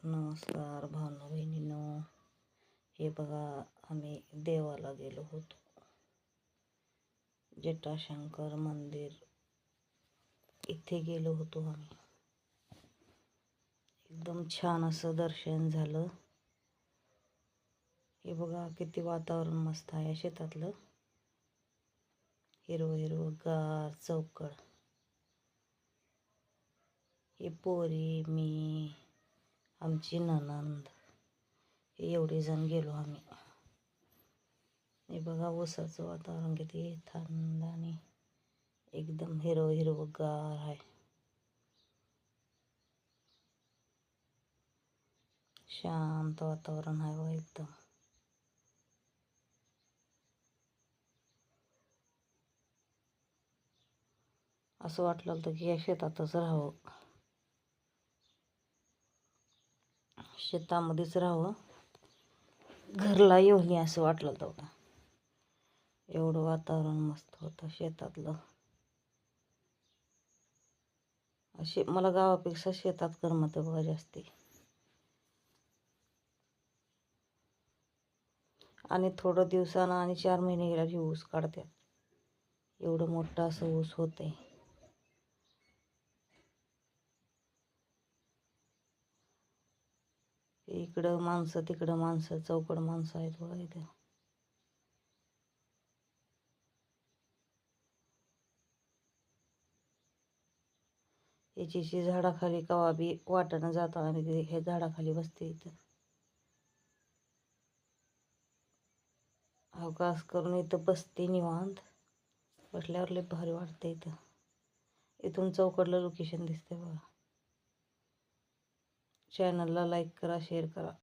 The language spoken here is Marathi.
नमस्कार भावना बहिणींनो. हे बघा, आम्ही देवाला गेलो होतो. जटाशंकर मंदिर इथे गेलो होतो आम्ही. एकदम छान असं दर्शन झालं. हे बघा किती वातावरण मस्त आहे. शेतातलं हिरवं हिरवं गार चौकड. हे पोरी, मी, आमची नणंद, हे एवढे जण गेलो आम्ही. हे बघा ऊसाचं वातावरण किती थंड आणि एकदम हिरवं हिरवं गार आहे. शांत वातावरण आहे व एकदम. असं वाटलं होतं की या शेतातच राहावं, शेतामध्येच राहावं, घरला येऊ नये असं वाटलं होतं. एवढं वातावरण मस्त होतं शेतातलं. असे मला गावापेक्षा शेतात करमत बघा जास्ती. आणि थोडं दिवसानं आणि 4 महिने गेला की ऊस काढतात. एवढं मोठं असं ऊस होतंय. इकडं माणसं, तिकडं माणसं, चौकड माणसं आहेत बघा इथं. याची झाडाखाली कवा बी वाटानं जातो आणि हे झाडाखाली बसते इथं. अवकाश करून इथं बसते निवांत. बसल्यावर लय भारी वाटतं इथं. इथून चौकडलं लोकेशन दिसते बघा. चॅनलला लाईक करा, शेअर करा.